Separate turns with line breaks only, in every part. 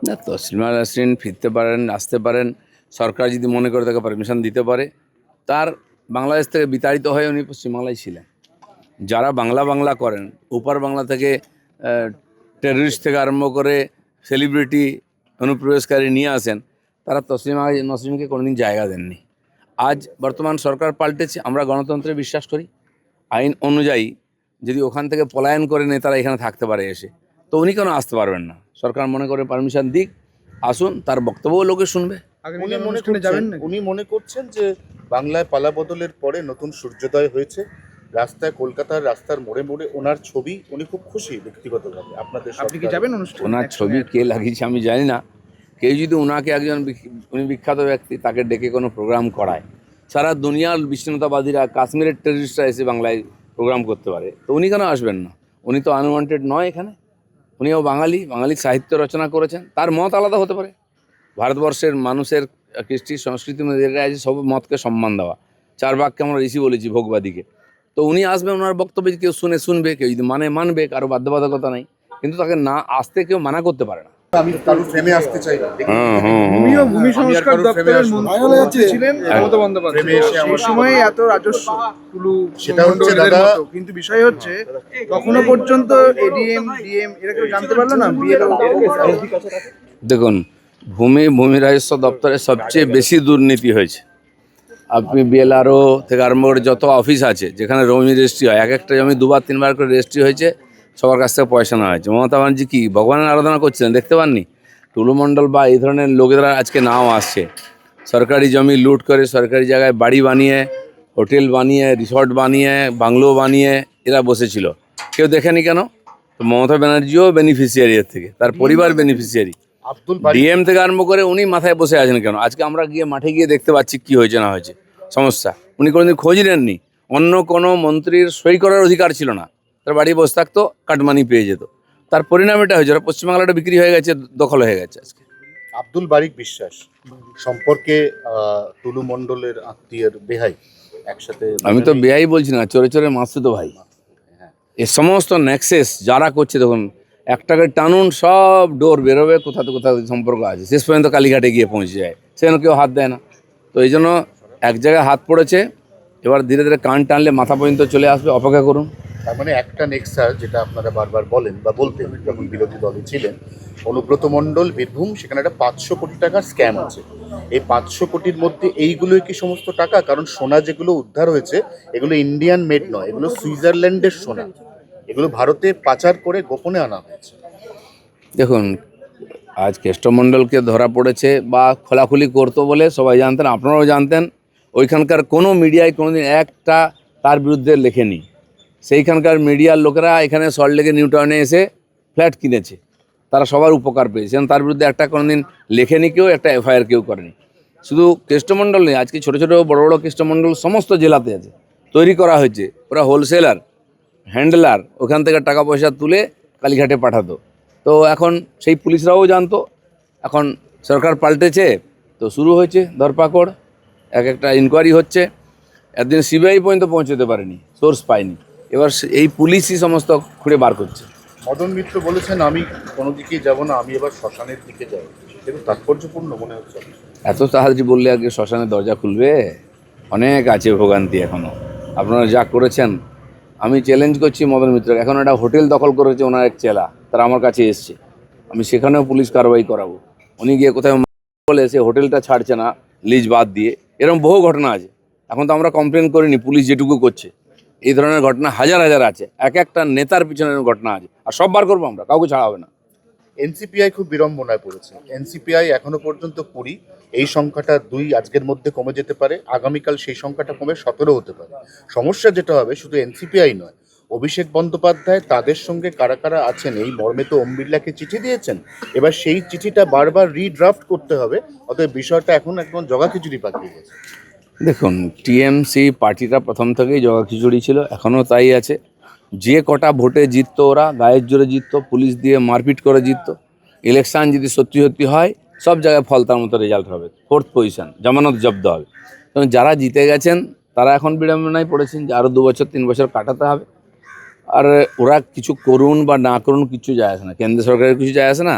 না, তসলিমা নাসরিন ফিরতে পারেন, আসতে পারেন, সরকার যদি মনে করে তাকে পারমিশন দিতে পারে। তার বাংলাদেশ থেকে বিতাড়িত হয়ে উনি পশ্চিমবাংলায় ছিলেন। যারা বাংলা বাংলা করেন, ওপার বাংলা থেকে টেররিস্ট থেকে আরম্ভ করে সেলিব্রিটি অনুপ্রবেশকারী নিয়ে আসেন, তারা তসলিমা নাসরিনকে কোনোদিন জায়গা দেননি। আজ বর্তমান সরকার পাল্টেছে, আমরা গণতন্ত্রে বিশ্বাস করি। আইন অনুযায়ী যদি ওখান থেকে পলায়ন করে নেতারা এখানে থাকতে পারে এসে, তো উনি কেন আসতে পারবেন না? সরকার মনে করে পারমিশন দিক, আসুন, তার বক্তব্যও লোকে শুনবে।
উনি মনে করছেন যে বাংলায় পালা বদলের পরে নতুন সূর্যোদয় হয়েছে, রাস্তায় কলকাতার রাস্তার মোড়ে মোড়ে ওনার ছবি, উনি খুব খুশি ব্যক্তিগতভাবে। আপনাদের
আপনি কি যাবেন অনুষ্ঠানে?
ওনার ছবি কে লাগিয়েছে আমি জানি না। কেউ যদি ওনাকে একজন উনি বিখ্যাত ব্যক্তি, তাকে ডেকে কোনো প্রোগ্রাম করায়, সারা দুনিয়ার বিচ্ছিন্নতাবাদীরা, কাশ্মীরের টেররিস্টরা এসে বাংলায় প্রোগ্রাম করতে পারে, তো উনি কেন আসবেন না? উনি তো আনওয়ান্টেড নয় এখানে। উনিও বাঙালি, বাঙালি সাহিত্য রচনা করেছেন, তার মত আলাদা হতে পারে। ভারতবর্ষের মানুষের কৃষ্টি সংস্কৃতির মধ্যে এটা আছে সব মতকে সম্মান দেওয়া। চার বাক্যে আমরা ঋষি বলেছি ভোগবাদীকে। তো উনি আসবেন, ওনার বক্তব্য কেউ শুনবে, কেউ যদি মানবে, কারো বাধ্যবাধকতা নাই। কিন্তু তাকে না আসতে কেউ মানা করতে পারে না।
আমি কারো ফ্রেমে আসতে চাই না।
উনিও ভূমি সংস্কার দপ্তরের মন্ত্রী ছিলেন মমতা বন্দ্যোপাধ্যায়। সেই সময় এত রাজস্ব টুলু
সেটা হচ্ছে দাদা,
কিন্তু বিষয় হচ্ছে তখনো পর্যন্ত এডিএম ডিএম এরা কেউ জানতে পারলো না।
দেখুন, ভূমি রাজস্ব দপ্তরে সবচেয়ে বেশি দুর্নীতি হয়েছে। আপনি বিএলআরও থেকে আরম্ভ করে যত অফিস আছে যেখানে জমি রেজিস্ট্রি হয়, এক একটা জমি দুবার তিনবার করে রেজিস্ট্রি হয়েছে, সবার কাছ থেকে পয়সা নেওয়া হয়েছে। মমতা ব্যানার্জি কি ভগবানের আরাধনা করছিলেন দেখতে পাননি? টুলু মণ্ডল বা এই ধরনের লোকেরা আজকে নাও আসছে, সরকারি জমি লুট করে সরকারি জায়গায় বাড়ি বানিয়ে, হোটেল বানিয়ে, রিসর্ট বানিয়ে, বাংলো বানিয়ে এরা বসেছিল। কেউ দেখেনি কেন? তো মমতা ব্যানার্জিও বেনিফিশিয়ারি এর থেকে, তার পরিবার বেনিফিশিয়ারি। ডিএম থেকে আরম্ভ করে উনি মাথায় বসে আছেন কেন? আজকে আমরা গিয়ে মাঠে গিয়ে দেখতে পাচ্ছি কি হয়েছে না হয়েছে সমস্যা। উনি কোনোদিন খোঁজ নেননি। অন্য কোনো মন্ত্রীর সই করার অধিকার ছিল না, তার বাড়ি বসে থাকতো, কাটমানি পেয়ে যেত। তার পরিণাম এটা হয়েছে, ওরা পশ্চিমবাংলাটা বিক্রি হয়ে গেছে, দখল হয়ে গেছে আজকে।
আব্দুল বারিক বিশ্বাস সম্পর্কে টুলু মণ্ডলের আত্মীয়ের বেহাই একসাথে,
আমি তো বেয়াই বলছি না, চোরে চোরে মাসুদ ভাই। এ সমস্ত নেক্সেস যারা করছে, দেখুন একটাকে টানুন, সব ডোর বেরোবে, কোথা থেকে কোথাও সম্পর্ক আছে, শেষ পর্যন্ত কালীঘাটে গিয়ে পৌঁছে যায়, সেখানে কেউ হাত দেয় না। তো এই জন্য এক জায়গায় হাত পড়েছে, এবার ধীরে ধীরে কান টানলে মাথা পর্যন্ত চলে আসবে, অপেক্ষা করুন।
তার মানে একটা নেক্সাস, যেটা আপনারা বারবার বলেন বা বলতেন যখন বিরোধী দলে ছিলেন, অনুব্রত মণ্ডল বীরভূম, সেখানে একটা 500 কোটি টাকার স্ক্যাম আছে। এই 500 কোটির মধ্যে এইগুলোই কি সমস্ত টাকা? কারণ সোনা যেগুলো উদ্ধার হয়েছে এগুলো ইন্ডিয়ান মেড নয়, এগুলো সুইজারল্যান্ডের সোনা, এগুলো ভারতে পাচার করে গোপনে আনা হয়েছে।
দেখুন, আজ কেষ্টমণ্ডলকে ধরা পড়েছে বা খোলাখুলি করতো বলে সবাই জানতেন, আপনারাও জানতেন। ওইখানকার কোনো মিডিয়ায় কোনোদিন একটা তার বিরুদ্ধে লেখেনি। সেইখানকার মিডিয়ার লোকেরা এখানে সল্টলেকে নিউ টাউনে এসে ফ্ল্যাট কিনেছে, তারা সবার উপকার পেয়েছেন, তার বিরুদ্ধে একটা কোনোদিন লেখেনি কেউ, একটা এফআইআর কেউ করেনি। শুধু কেষ্টমণ্ডল নেই, আজকে ছোটো ছোটো বড় বড় কেষ্টমণ্ডল সমস্ত জেলাতে আছে, তৈরি করা হয়েছে। ওরা হোলসেলার, হ্যান্ডলার, ওখান থেকে টাকা পয়সা তুলে কালীঘাটে পাঠাতো। তো এখন সেই পুলিশরাও জানতো। এখন সরকার পাল্টেছে, তো শুরু হয়েছে ধরপাকড়, এক একটা ইনকোয়ারি হচ্ছে। একদিন সিবিআই পর্যন্ত পৌঁছতে পারেনি, সোর্স পায়নি, এবার এই পুলিশই সমস্ত খুঁড়ে বার করছে।
মদন মিত্র বলেছেন, আমি কোনো দিকেই যাব না, আমি এবার শ্মশানের দিকে যাব। কিন্তু তাৎপর্যপূর্ণ মনে হচ্ছে।
এত তাড়াতাড়ি বললে আগে শ্মশানের দরজা খুলবে? অনেক আছে ভোগান্তি এখনও। আপনারা যা করেছেন, আমি চ্যালেঞ্জ করছি মদন মিত্রকে। এখন একটা হোটেল দখল করেছে ওনার এক চেলা, তারা আমার কাছে এসছে, আমি সেখানেও পুলিশ কারবাই করাবো। উনি গিয়ে কোথায় বলে সে হোটেলটা ছাড়ছে না লিজ বাদ দিয়ে, এরকম বহু ঘটনা আছে। এখন তো আমরা কমপ্লেন করিনি, পুলিশ যেটুকু করছে। এই ধরনের ঘটনা হাজার হাজার আছে, এক একটা নেতার পিছনের ঘটনা আছে, আর সব বার করবো আমরা, কাউকে ছাড়া হবে না।
এনসিপিআই খুব বিড়ম্বনায় পড়েছে। এনসিপিআই এখনো পর্যন্ত 20, এই সংখ্যাটা 2 আজকের মধ্যে কমে যেতে পারে, আগামীকাল সেই সংখ্যাটা কমে 17 হতে পারে। সমস্যা যেটা হবে, শুধু এনসিপিআই নয়, অভিষেক বন্দ্যোপাধ্যায় তাদের সঙ্গে কারা কারা আছেন এই মর্মে তো ওম বিড়লাকে চিঠি দিয়েছেন। এবার সেই চিঠিটা বারবার রিড্রাফট করতে হবে, অতএব বিষয়টা এখন একদম জগাখিচুড়ি পাকিয়ে গেছে।
দেখুন, টিএমসি পার্টিটা প্রথম থেকেই জগাখিচুড়ি ছিল, এখনও তাই আছে। যে কটা ভোটে জিততো ওরা গায়ের জোরে জিততো, পুলিশ দিয়ে মারপিট করে জিততো। ইলেকশান যদি সত্যি সত্যি হয়, সব জায়গায় ফল তার মতো রেজাল্ট হবে, 4th পজিশন, জামানত জব্দ হবে। এবং যারা জিতে গেছেন তারা এখন বিড়ম্বনায় পড়েছেন যে আরও 2 বছর 3 বছর কাটাতে হবে। আর ওরা কিছু করুন বা না করুন কিছু যায় আসে না, কেন্দ্র সরকারের কিছু যায় আসে না,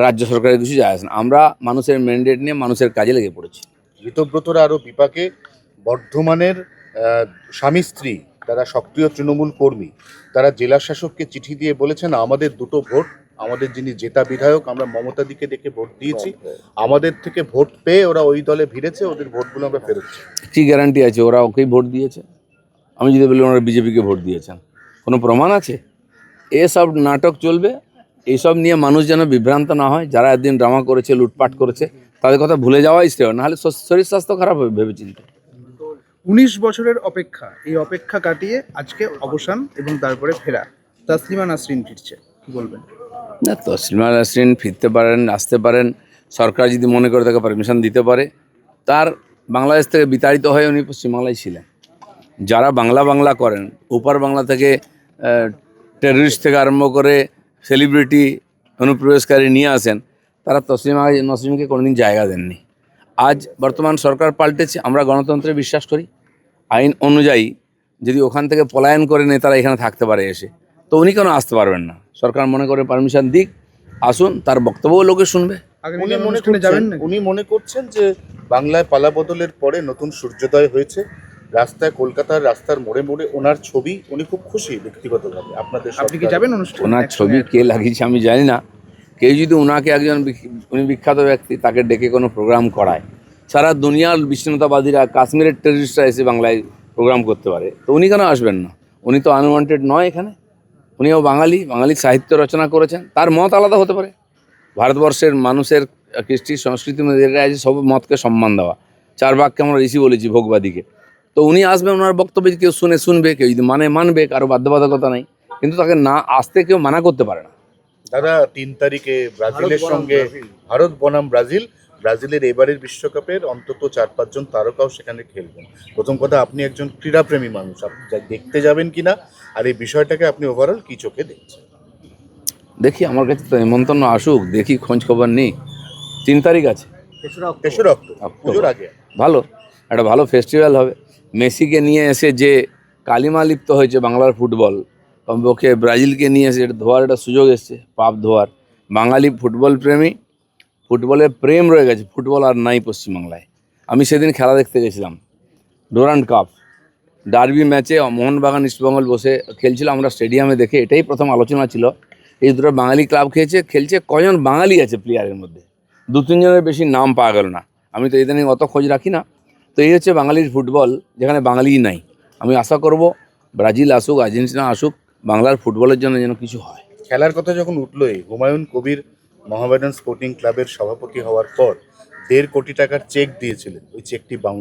রাজ্য সরকারের কিছু যায় আসে না। আমরা মানুষের ম্যান্ডেট নিয়ে মানুষের কাজে লেগে পড়েছি।
ঋতব্রতরা আরও বিপাকে। বর্ধমানের স্বামী স্ত্রী তারা সক্রিয় তৃণমূল কর্মী, তারা জেলা শাসককে চিঠি দিয়ে বলেছেন আমাদের দুটো ভোট, আমাদের যিনি জেতা বিধায়ক আমরা মমতা দিকে ডেকে ভোট দিয়েছি, আমাদের থেকে ভোট পেয়ে ওরা ওই দলে ভিড়েছে, ওদের ভোটগুলো আমরা ফেরত চাই।
কী গ্যারান্টি আছে ওরা ওকেই ভোট দিয়েছে? আমি যদি বলি ওনারা বিজেপিকে ভোট দিয়েছেন, কোনো প্রমাণ আছে? এসব নাটক চলবে, এইসব নিয়ে মানুষ যেন বিভ্রান্ত না হয়। যারা একদিন ড্রামা করেছে, লুটপাট করেছে, তাদের কথা ভুলে যাওয়াই শ্রেয়, নাহলে শরীর স্বাস্থ্য খারাপ হবে ভেবেচিন্তে।
19 বছরের অপেক্ষা, এই অপেক্ষা কাটিয়ে আজকে অবসান এবং তারপরে ফেরা। তাসলিমা নাসরিন ফিরছে, কি বলবেন?
না, তসলিমা নাসরিন ফিরতে পারেন, আসতে পারেন, সরকার যদি মনে করে তাকে পারমিশন দিতে পারে। তার বাংলাদেশ থেকে বিতাড়িত হয়ে উনি পশ্চিমবাংলায় ছিলেন। যারা বাংলা করেন, ওপার বাংলা থেকে টেররিস্ট থেকে আরম্ভ করে সেলিব্রিটি অনুপ্রবেশকারী নিয়ে আসেন, তারা তসলিমা নাসরিনকে কোনোদিন জায়গা দেননি। আজ বর্তমান সরকার পাল্টেছে, আমরা গণতন্ত্রে বিশ্বাস করি। আইন অনুযায়ী যদি ওখান থেকে পলায়ন করে নেতারা এখানে থাকতে পারে এসে, তো উনি কেন আসতে পারবেন না? সরকার মনে করে পারমিশন দিক, আসুন, তার বক্তব্যও লোকে শুনবে।
উনি মনে করছেন যে বাংলায় পালাবদলের পরে নতুন সূর্যোদয় হয়েছে, রাস্তায় কলকাতার রাস্তার মোড়ে মোড়ে ওনার ছবি, উনি খুব খুশি ব্যক্তিগতভাবে। আপনাদের
আপনি কি যাবেন অনুষ্ঠানে?
ওনার ছবি কে লাগিয়েছে আমি জানি না। কেউ যদি ওনাকে একজন উনি বিখ্যাত ব্যক্তি, তাকে ডেকে কোনো প্রোগ্রাম করায়, সারা দুনিয়ার বিচ্ছিন্নতাবাদীরা, কাশ্মীরের টেররিস্টরা এসে বাংলায় প্রোগ্রাম করতে পারে, তো উনি কেন আসবেন না? উনি তো আনওয়ান্টেড নয় এখানে। উনিও বাঙালি সাহিত্য রচনা করেছেন, তার মত আলাদা হতে পারে। ভারতবর্ষের মানুষের কৃষ্টি সংস্কৃতির মধ্যে এটা আছে সব মতকে সম্মান দেওয়া। 4 বাক্যে আমরা ঋষি বলেছি ভোগবাদীকে। তো উনি আসবেন, ওনার বক্তব্য কেউ শুনবে, কেউ যদি মানবে, কারো বাধ্যবাধকতা নাই, কিন্তু তাকে না আসতে কেউ মানা করতে পারে না।
দাদা 3 তারিখে ব্রাজিলের সঙ্গে ভারত বনাম ব্রাজিলের এবারের বিশ্বকাপের অন্তত 4-5 জন তারকাও সেখানে খেলবেন। প্রথম কথা, আপনি একজন ক্রীড়াপ্রেমী মানুষ, আপনি দেখতে যাবেন কিনা, আর এই বিষয়টাকে আপনি ওভারঅল কি চোখে দেখছেন?
দেখি, আমার কাছে তো নিমন্ত্রণ আসুক, দেখি, খোঁজ খবর নেই। 3 তারিখ আছে,
3 অক্টোবর, পুজোর আগে।
ভালো, একটা ভালো ফেস্টিভ্যাল হবে। মেসিকে নিয়ে এসে যে কালিমা লিপ্ত হয়েছে বাংলার ফুটবল, কমপক্ষে ব্রাজিলকে নিয়ে এসে এটা ধোয়ার একটা সুযোগ এসছে, পাপ ধোয়ার। বাঙালি ফুটবল প্রেমী, ফুটবলের প্রেম রয়ে গেছে, ফুটবল আর নাই পশ্চিমবাংলায়। আমি সেদিন খেলা দেখতে গেছিলাম, ডুরান্ড কাপ ডার্বি ম্যাচে মোহনবাগান ইস্টবেঙ্গল বসে খেলছিল, আমরা স্টেডিয়ামে দেখে এটাই প্রথম আলোচনা ছিল, এই দুটো বাঙালি ক্লাব খেলছে, কজন বাঙালি আছে প্লেয়ারের মধ্যে? 2-3 জনের বেশি নাম পাওয়া গেল না। আমি তো ইদানিং অত খোঁজ রাখি না। তো এই হচ্ছে বাঙালির ফুটবল, যেখানে বাঙালিই নাই। আমি আশা করব ব্রাজিল আসুক, আর্জেন্টিনা আসুক, বাংলার ফুটবলের জন্য যেন কিছু হয়।
খেলার কথা যখন উঠলোই, হুমায়ুন কবির মোহামেডান স্পোর্টিং ক্লাবের সভাপতি হওয়ার পর 1.5 কোটি টাকার চেক দিয়েছিলেন, ওই চেকটি বাউন্স